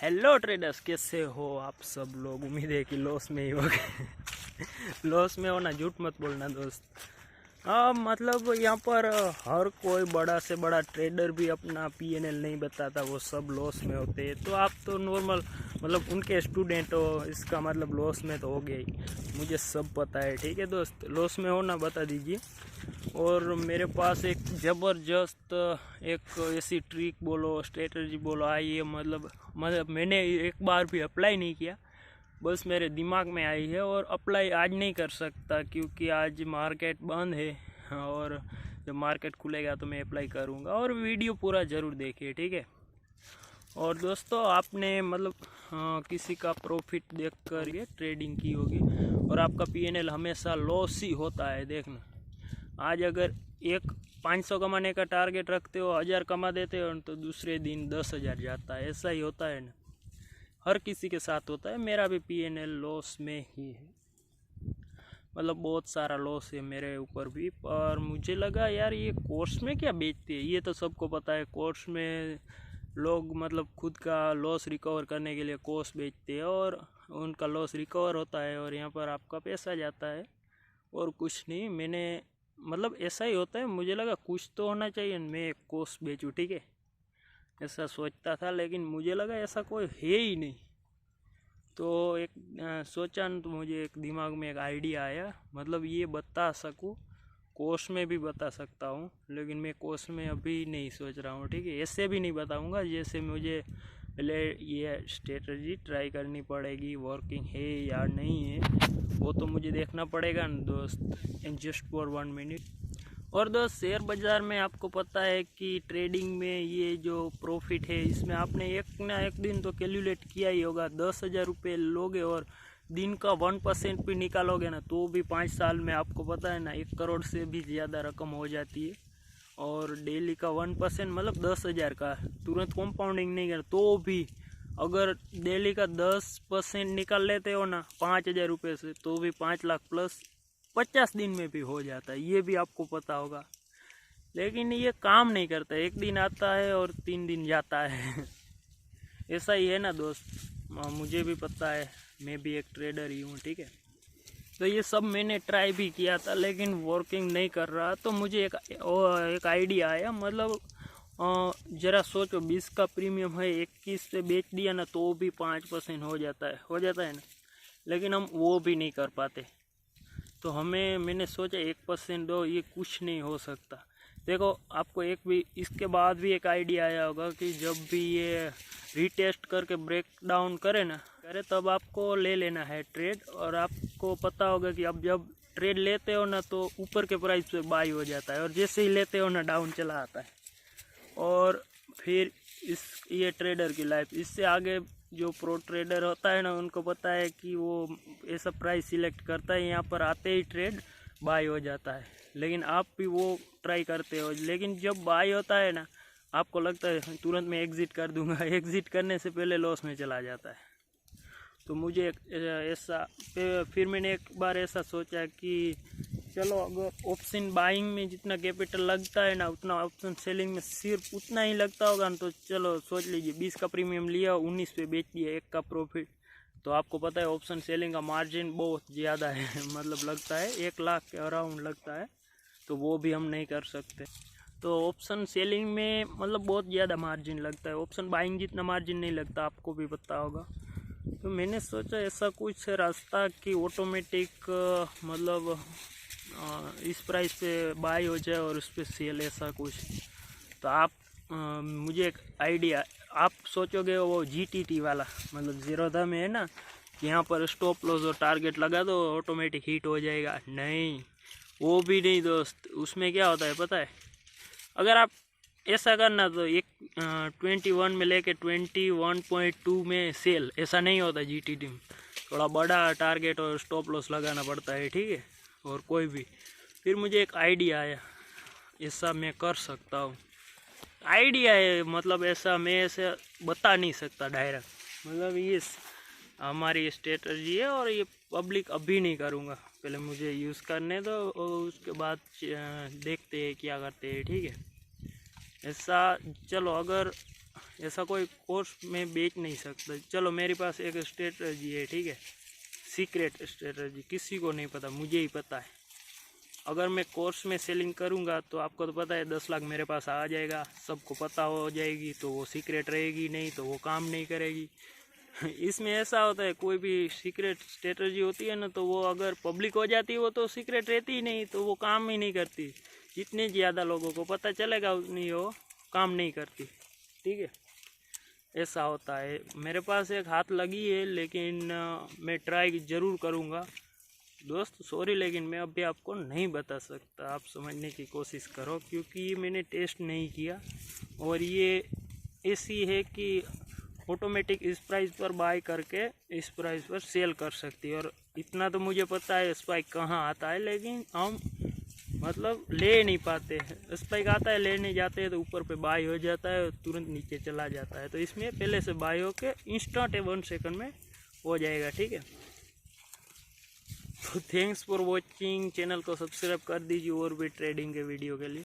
Hello traders, कैसे हो आप सब लोग। उम्मीद है कि लॉस में ही हो गए। लॉस में होना झूठ मत बोलना दोस्त। मतलब यहाँ पर हर कोई बड़ा से बड़ा ट्रेडर भी अपना पीएनएल नहीं बताता, वो सब लॉस में होते हैं। तो आप तो नॉर्मल मतलब उनके स्टूडेंट हो, इसका मतलब लॉस में तो हो गया ही। मुझे सब पता है, ठीक है दोस्त। लॉस में होना बता दीजिए। और मेरे पास एक ज़बरदस्त एक ऐसी ट्रिक बोलो, स्ट्रेटजी बोलो आई है। मतलब मैंने एक बार भी अप्लाई नहीं किया, बस मेरे दिमाग में आई है। और अप्लाई आज नहीं कर सकता क्योंकि आज मार्केट बंद है, और जब मार्केट खुलेगा तो मैं अप्लाई करूँगा। और वीडियो पूरा ज़रूर देखिए, ठीक है। और दोस्तों, आपने मतलब किसी का प्रॉफिट देखकर ये ट्रेडिंग की होगी, और आपका पीएनएल हमेशा लॉस ही होता है। देखना, आज अगर एक 500 कमाने का टारगेट रखते हो, 1000 कमा देते हो, तो दूसरे दिन 10,000 जाता है। ऐसा ही होता है ना, हर किसी के साथ होता है। मेरा भी पीएनएल लॉस में ही है, मतलब बहुत सारा लॉस है मेरे ऊपर भी। पर मुझे लगा यार, ये कोर्स में क्या बेचते हैं, ये तो सबको पता है। कोर्स में लोग मतलब खुद का लॉस रिकवर करने के लिए कोर्स बेचते हैं, और उनका लॉस रिकवर होता है, और यहाँ पर आपका पैसा जाता है और कुछ नहीं। मैंने मतलब ऐसा ही होता है, मुझे लगा कुछ तो होना चाहिए, मैं एक कोर्स बेचूँ, ठीक है। ऐसा सोचता था, लेकिन मुझे लगा ऐसा कोई है ही नहीं। तो एक सोचा न, तो मुझे एक दिमाग में एक आइडिया आया। मतलब ये बता सकूँ, कोर्स में भी बता सकता हूँ, लेकिन मैं कोर्स में अभी नहीं सोच रहा हूँ, ठीक है। ऐसे भी नहीं बताऊँगा, जैसे मुझे पहले ये स्ट्रेटजी ट्राई करनी पड़ेगी, वर्किंग है या नहीं है वो तो मुझे देखना पड़ेगा न दोस्त। In just for 1 minute. और दोस्त, शेयर बाज़ार में आपको पता है कि ट्रेडिंग में ये जो प्रॉफिट है, इसमें आपने एक ना एक दिन तो कैलकुलेट किया ही होगा। 10,000 रुपये लोगे और दिन का 1% भी निकालोगे ना, तो भी 5 साल में आपको पता है ना 1 करोड़ से भी ज़्यादा रकम हो जाती है। और डेली का 1% मतलब 10,000 का, तुरंत कंपाउंडिंग नहीं कर तो भी अगर डेली का 10% निकाल लेते हो ना 5,000 रुपये से, तो भी 5 लाख प्लस 50 दिन में भी हो जाता है। ये भी आपको पता होगा, लेकिन ये काम नहीं करता। एक दिन आता है और 3 दिन जाता है। ऐसा ही है ना दोस्त। मुझे भी पता है, मैं भी एक ट्रेडर ही हूँ, ठीक है। तो ये सब मैंने ट्राई भी किया था, लेकिन वर्किंग नहीं कर रहा। तो मुझे एक आइडिया आया। मतलब ज़रा सोचो, 20 का प्रीमियम है, 21 से बेच दिया ना, तो भी 5% हो जाता है ना। लेकिन हम वो भी नहीं कर पाते। तो मैंने सोचा 1% दो, ये कुछ नहीं हो सकता। देखो, आपको एक भी इसके बाद भी एक आइडिया आया होगा कि जब भी ये रीटेस्ट करके ब्रेक डाउन करे तब आपको ले लेना है ट्रेड। और आपको पता होगा कि अब जब ट्रेड लेते हो ना, तो ऊपर के प्राइस पे बाई हो जाता है, और जैसे ही लेते हो ना, डाउन चला आता है। और फिर ये ट्रेडर की लाइफ। इससे आगे जो प्रो ट्रेडर होता है ना, उनको पता है कि वो ऐसा प्राइस सिलेक्ट करता है, यहाँ पर आते ही ट्रेड बाय हो जाता है। लेकिन आप भी वो ट्राई करते हो, लेकिन जब बाय होता है ना, आपको लगता है तुरंत मैं एग्ज़िट कर दूंगा। एग्ज़िट करने से पहले लॉस में चला जाता है। तो मुझे ऐसा फिर मैंने एक बार ऐसा सोचा कि चलो, अगर ऑप्शन बाइंग में जितना कैपिटल लगता है ना, उतना ऑप्शन सेलिंग में सिर्फ उतना ही लगता होगा ना। तो चलो सोच लीजिए, 20 का प्रीमियम लिया, 19 पे बेच दिया, 1 का प्रॉफिट। तो आपको पता है ऑप्शन सेलिंग का मार्जिन बहुत ज़्यादा है। मतलब लगता है 1 लाख के अराउंड लगता है। तो वो भी हम नहीं कर सकते। तो ऑप्शन सेलिंग में मतलब बहुत ज़्यादा मार्जिन लगता है, ऑप्शन बाइंग जितना मार्जिन नहीं लगता, आपको भी पता होगा। तो मैंने सोचा ऐसा कुछ रास्ता कि ऑटोमेटिक मतलब इस प्राइस पे बाई हो जाए और उस पर सेल, ऐसा कुछ। तो आप मुझे एक आइडिया, आप सोचोगे वो जीटीटी वाला, मतलब ज़ीरोधा में है ना, यहाँ पर स्टॉप लॉस और टारगेट लगा दो ऑटोमेटिक हिट हो जाएगा। नहीं, वो भी नहीं दोस्त। उसमें क्या होता है पता है, अगर आप ऐसा करना तो 21 में लेके 21.2 में सेल, ऐसा नहीं होता जीटीटी में। थोड़ा बड़ा टारगेट और स्टॉप लॉस लगाना पड़ता है, ठीक है। और कोई भी, फिर मुझे एक आइडिया आया, ऐसा मैं कर सकता हूँ। आइडिया है, मतलब ऐसा मैं ऐसे बता नहीं सकता डायरेक्ट। मतलब ये हमारी स्ट्रेटजी है, और ये पब्लिक अभी नहीं करूँगा। पहले मुझे यूज़ करने दो, और उसके बाद देखते हैं क्या करते हैं, ठीक है। ऐसा चलो, अगर ऐसा कोई कोर्स मैं बेच नहीं सकता। चलो मेरे पास एक स्ट्रेटजी है, ठीक है, सीक्रेट स्ट्रेटजी, किसी को नहीं पता, मुझे ही पता है। अगर मैं कोर्स में सेलिंग करूंगा तो आपको तो पता है 10 लाख मेरे पास आ जाएगा, सबको पता हो जाएगी, तो वो सीक्रेट रहेगी, नहीं तो वो काम नहीं करेगी। इसमें ऐसा होता है, कोई भी सीक्रेट स्ट्रेटजी होती है ना, तो वो अगर पब्लिक हो जाती है वो तो सीक्रेट रहती ही नहीं, तो वो काम ही नहीं करती। जितने ज़्यादा लोगों को पता चलेगा उतनी वो काम नहीं करती, ठीक है, ऐसा होता है। मेरे पास एक हाथ लगी है, लेकिन मैं ट्राई ज़रूर करूँगा दोस्त, सॉरी, लेकिन मैं अभी आपको नहीं बता सकता। आप समझने की कोशिश करो, क्योंकि ये मैंने टेस्ट नहीं किया, और ये ऐसी है कि ऑटोमेटिक इस प्राइस पर बाय करके इस प्राइस पर सेल कर सकती है। और इतना तो मुझे पता है स्पाइक कहाँ आता है, लेकिन हम मतलब ले नहीं पाते हैं। स्पाइक आता है, लेने जाते हैं तो ऊपर पे बाय हो जाता है और तुरंत नीचे चला जाता है। तो इसमें पहले से बाय हो के इंस्टेंट 1 सेकंड में हो जाएगा, ठीक है। तो थैंक्स फॉर वॉचिंग, चैनल को सब्सक्राइब कर दीजिए और भी ट्रेडिंग के वीडियो के लिए।